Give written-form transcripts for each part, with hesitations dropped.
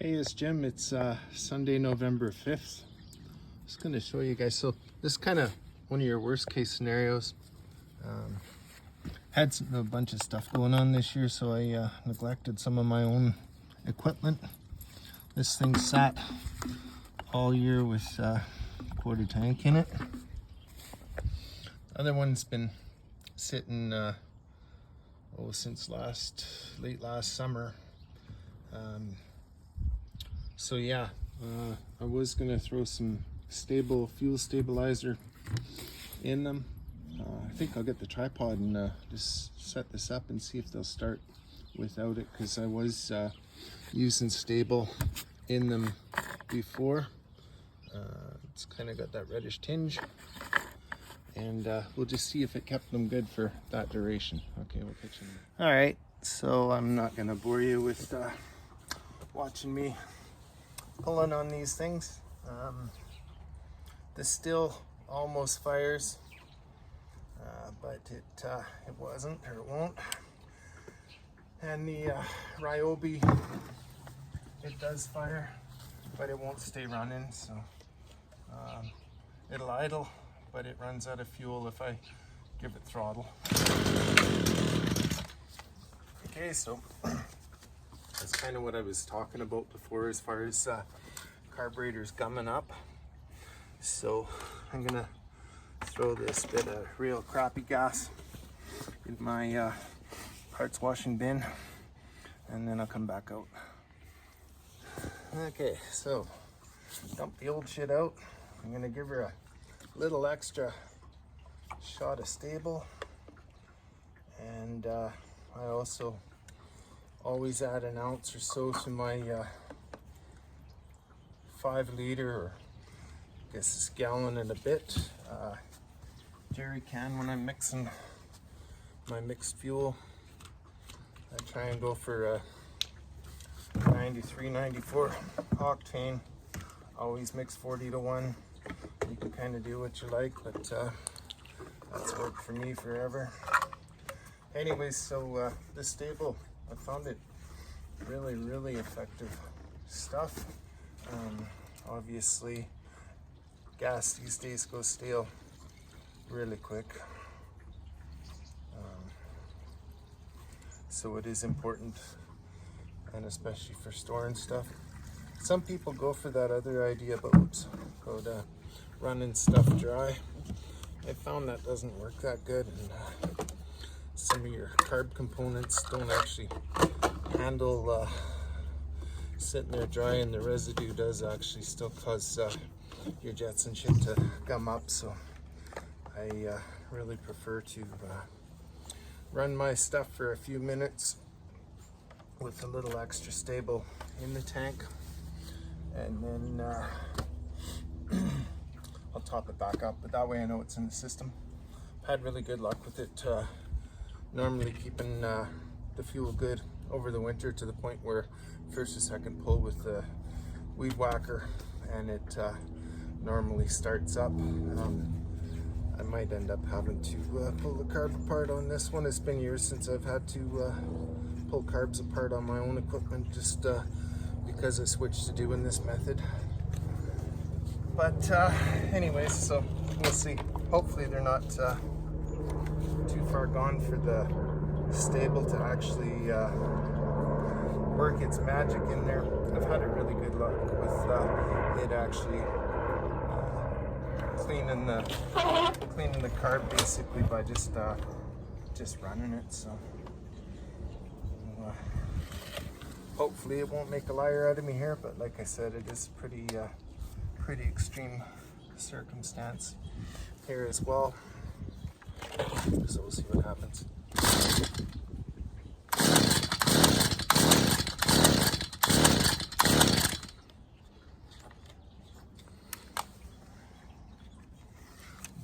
Hey, it's Jim. It's Sunday, November 5th. Just going to show you guys. So this is kind of one of your worst case scenarios. Had a bunch of stuff going on this year, so I neglected some of my own equipment. This thing sat all year with quarter tank in it. Other one's been sitting since late last summer. So yeah, I was gonna throw some fuel stabilizer in them. I think I'll get the tripod and just set this up and see if they'll start without it, because I was using stable in them before. It's kind of got that reddish tinge, and we'll just see if it kept them good for that duration. Okay, we'll catch you in a minute. All right, so I'm not gonna bore you with watching me pulling on these things. This still almost fires, but it wasn't, or it won't. And the Ryobi, it does fire, but it won't stay running, so it'll idle, but it runs out of fuel if I give it throttle. Okay, so that's kind of what I was talking about before as far as carburetors gumming up. So I'm gonna throw this bit of real crappy gas in my parts washing bin, and then I'll come back out. Okay, so dump the old shit out. I'm gonna give her a little extra shot of stable, and I also always add an ounce or so to my 5 liter, or I guess it's gallon and a bit, jerry can when I'm mixing my mixed fuel. I try and go for 93, 94 octane. Always mix 40 to 1. You can kind of do what you like, but that's worked for me forever. Anyways, so this stable, I found it really effective stuff. Obviously, gas these days goes stale really quick. So it is important, and especially for storing stuff. Some people go for that other idea about running stuff dry. I found that doesn't work that good, and some of your carb components don't actually handle sitting there dry, and the residue does actually still cause your jets and shit to gum up. So I really prefer to run my stuff for a few minutes with a little extra stable in the tank, and then I'll top it back up, but that way I know it's in the system. I've had really good luck with it, normally keeping the fuel good over the winter, to the point where first or second pull with the weed whacker, and it normally starts up. I might end up having to pull the carb apart on this one. It's been years since I've had to pull carbs apart on my own equipment, just because I switched to doing this method. But anyways, so we'll see. Hopefully they're not too far gone for the stable to actually work its magic in there. I've had a really good luck with it actually cleaning the carb basically by just running it. So hopefully it won't make a liar out of me here, but like I said, it is pretty extreme circumstance here as well. So we'll see what happens.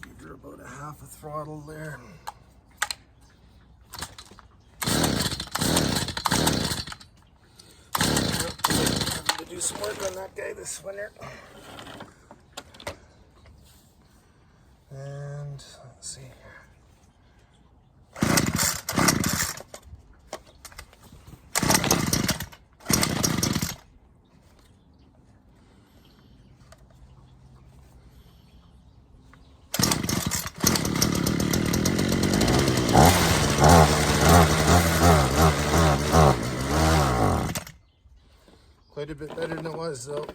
Give her about a half a throttle there. Having to do some work on that guy this winter. And let's see here. quite a bit better than it was though.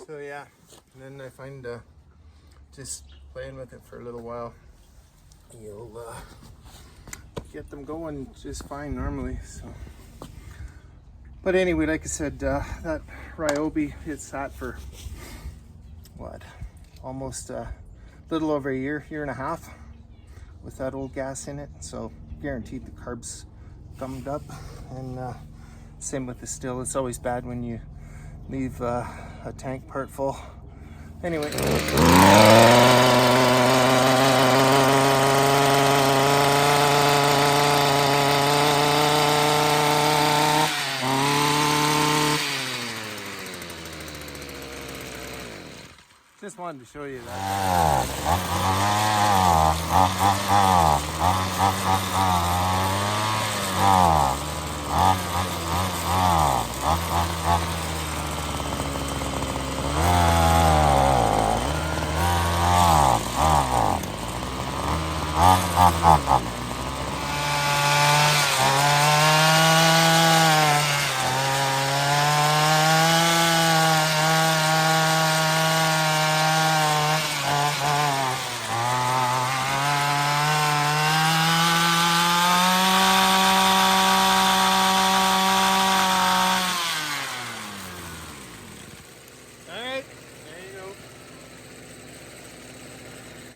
So yeah, and then I find just playing with it for a little while, you'll get them going just fine normally. So, but anyway, like I said, that Ryobi, it sat for what, almost a little over a year and a half with that old gas in it. So guaranteed the carbs gummed up, and same with the still. It's always bad when you leave a tank part full. Anyway. Just wanted to show you that.